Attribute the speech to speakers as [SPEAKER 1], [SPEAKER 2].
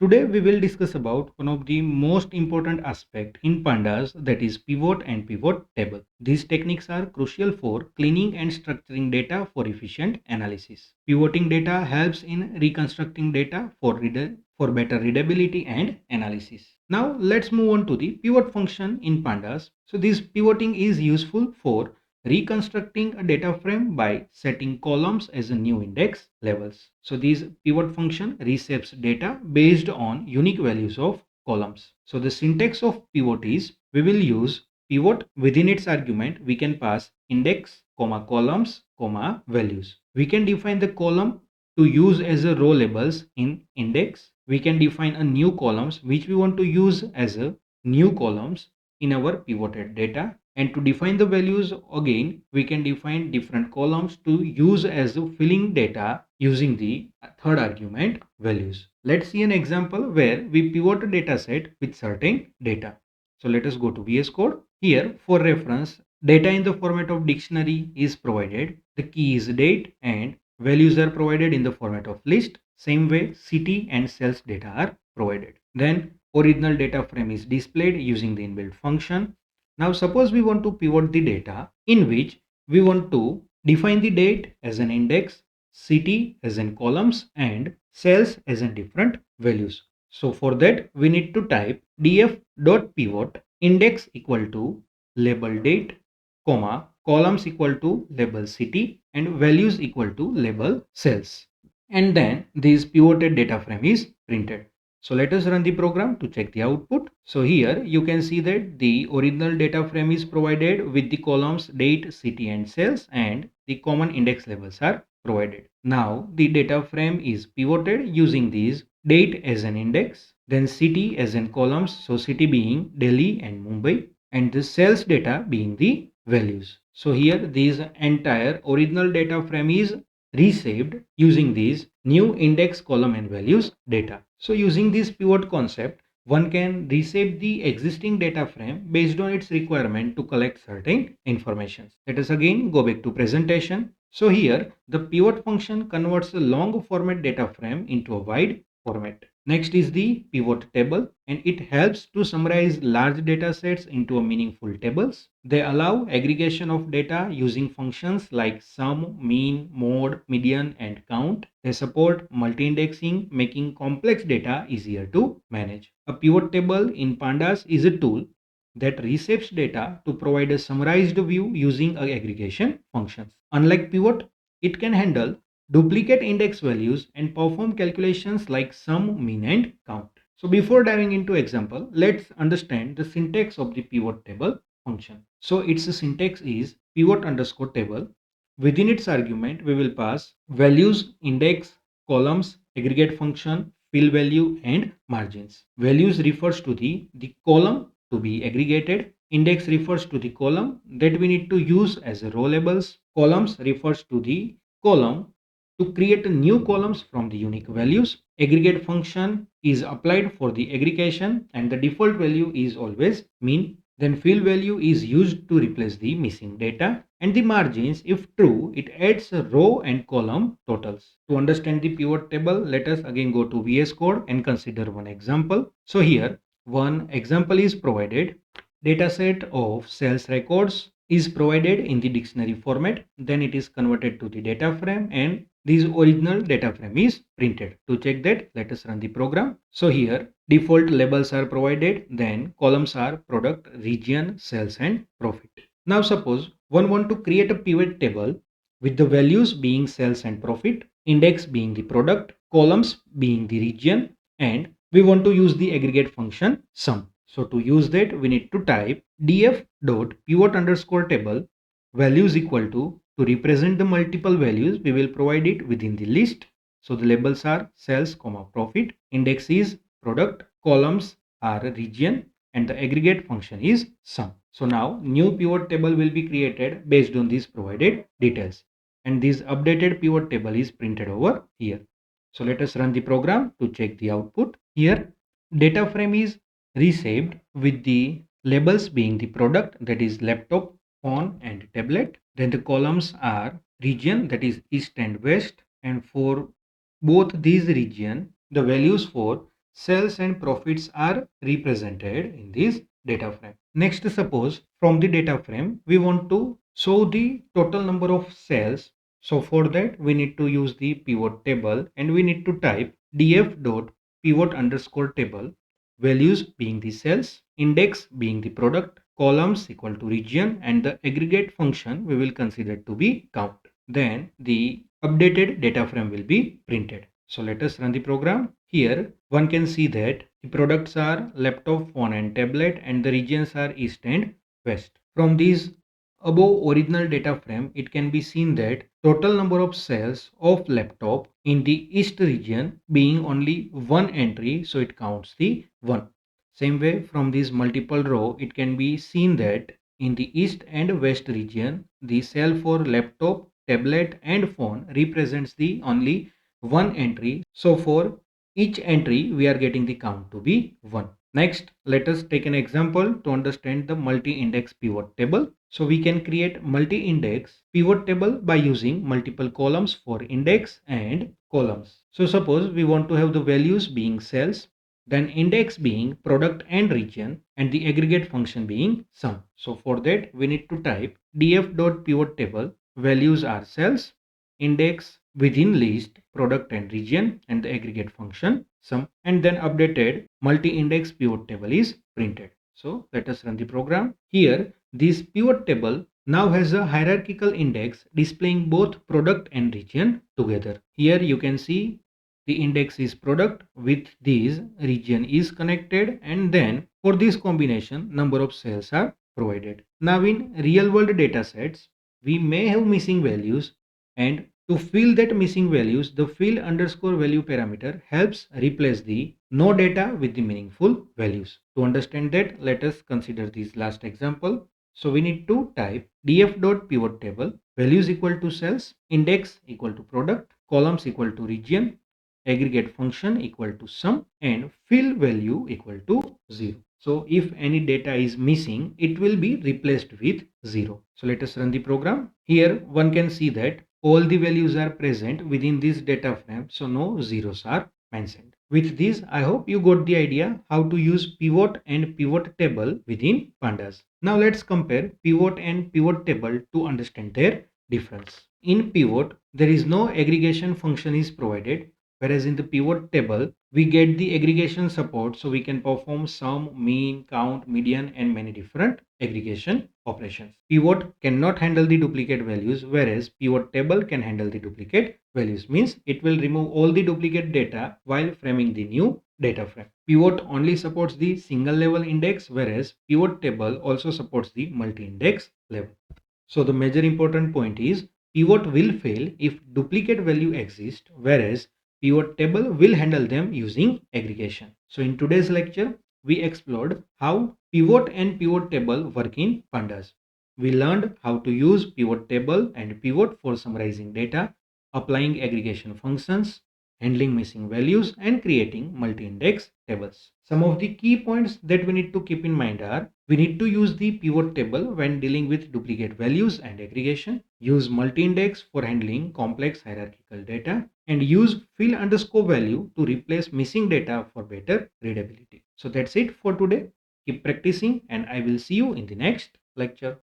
[SPEAKER 1] Today we will discuss about one of the most important aspect in pandas, that is pivot and pivot table. These techniques are crucial for cleaning and structuring data for efficient analysis. Pivoting data helps in reconstructing data for better readability and analysis. Now let's move on to the pivot function in pandas. So this pivoting is useful for reconstructing a data frame by setting columns as a new index levels. So this pivot function reshapes data based on unique values of columns. So the syntax of pivot is, we will use pivot. Within its argument we can pass index comma columns comma values. We can define the column to use as a row labels in index. We can define a new columns which we want to use as a new columns in our pivoted data, and to define the values again we can define different columns to use as filling data using the third argument values. Let's see an example where we pivot a data set with certain data. So let us go to VS Code. Here for reference, data in the format of dictionary is provided. The key is date and values are provided in the format of list. Same way city and sales data are provided. Then original data frame is displayed using the inbuilt function. Now suppose we want to pivot the data in which we want to define the date as an index, city as in columns, and sales as in different values. So for that we need to type df.pivot index equal to label date, comma columns equal to label city, and values equal to label sales. And then this pivoted data frame is printed. So let us run the program to check the output. So here you can see that the original data frame is provided with the columns date, city, and sales, and the common index labels are provided. Now the data frame is pivoted using these date as an index, then city as in columns, so city being Delhi and Mumbai, and the sales data being the values. So here this entire original data frame is reshaped using these new index column and values data. So using this pivot concept, one can reshape the existing data frame based on its requirement to collect certain information. Let us again go back to presentation. So here the pivot function converts a long format data frame into a wide format. Next is the pivot table, and it helps to summarize large data sets into a meaningful tables. They allow aggregation of data using functions like sum, mean, mode, median, and count. They support multi-indexing, making complex data easier to manage. A pivot table in Pandas is a tool that reshapes data to provide a summarized view using aggregation functions. Unlike pivot, it can handle duplicate index values and perform calculations like sum, mean, and count. So before diving into example, let's understand the syntax of the pivot table function. So its syntax is pivot underscore table. Within its argument, we will pass values, index, columns, aggregate function, fill value, and margins. Values refers to the column to be aggregated. Index refers to the column that we need to use as a row labels. Columns refers to the column to create new columns from the unique values. Aggregate function is applied for the aggregation, and the default value is always mean. Then fill value is used to replace the missing data, and the margins, if true, it adds a row and column totals. To understand the pivot table, let us again go to VS Code and consider one example. So here one example is provided. Dataset of sales records is provided in the dictionary format. Then it is converted to the data frame, and this original data frame is printed. To check that, let us run the program. So here default labels are provided, then columns are product, region, sales, and profit. Now suppose one want to create a pivot table with the values being sales and profit, index being the product, columns being the region, and we want to use the aggregate function sum. So to use that, we need to type df.pivot underscore table values equal to represent the multiple values, we will provide it within the list. So the labels are sales, comma profit, index is product, columns are region, and the aggregate function is sum. So now new pivot table will be created based on these provided details, and this updated pivot table is printed over here. So let us run the program to check the output. Here data frame is reshaped with the labels being the product, that is laptop, phone, and tablet. Then the columns are region, that is east and west, and for both these region the values for sales and profits are represented in this data frame. Next, suppose from the data frame, we want to show the total number of sales. So for that, we need to use the pivot table and we need to type df dot pivot underscore table, values being the sales, index being the product, columns equal to region, and the aggregate function we will consider to be count. Then the updated data frame will be printed. So let us run the program. Here one can see that the products are laptop, phone and tablet, and the regions are east and west. From these above original data frame, it can be seen that total number of sales of laptop in the east region being only one entry, so it counts the 1. Same way, from this multiple row, it can be seen that in the east and west region, the cell for laptop, tablet and phone represents the only one entry. So for each entry, we are getting the count to be 1. Next, let us take an example to understand the multi-index pivot table. So we can create multi-index pivot table by using multiple columns for index and columns. So suppose we want to have the values being sales, then index being product and region, and the aggregate function being sum. So for that, we need to type df.pivot table, values are sales, index within list, product and region, and the aggregate function sum, and then updated multi-index pivot table is printed. So let us run the program. Here this pivot table now has a hierarchical index displaying both product and region together. Here you can see the index is product with this region is connected, and then for this combination number of cells are provided. Now in real world data sets, we may have missing values, and to fill that missing values, the fill underscore value parameter helps replace the no data with the meaningful values. To understand that, let us consider this last example. So we need to type df.pivot table, values equal to cells, index equal to product, columns equal to region, aggregate function equal to sum, and fill value equal to 0. So if any data is missing, it will be replaced with 0. So let us run the program. Here one can see that all the values are present within this data frame, so no zeros are mentioned. With this, I hope you got the idea how to use pivot and pivot table within Pandas. Now let's compare pivot and pivot table to understand their difference. In pivot, there is no aggregation function is provided, whereas in the pivot table, we get the aggregation support, so we can perform sum, mean, count, median, and many different aggregation operations. Pivot cannot handle the duplicate values, whereas pivot table can handle the duplicate values. Means it will remove all the duplicate data while framing the new data frame. Pivot only supports the single level index, whereas pivot table also supports the multi-index level. So the major important point is pivot will fail if duplicate value exists, whereas pivot table will handle them using aggregation. So in today's lecture, we explored how pivot and pivot table work in Pandas. We learned how to use pivot table and pivot for summarizing data, applying aggregation functions, handling missing values, and creating multi-index tables. Some of the key points that we need to keep in mind are: we need to use the pivot table when dealing with duplicate values and aggregation, use multi-index for handling complex hierarchical data, and use fill underscore value to replace missing data for better readability. So that's it for today. Keep practicing, and I will see you in the next lecture.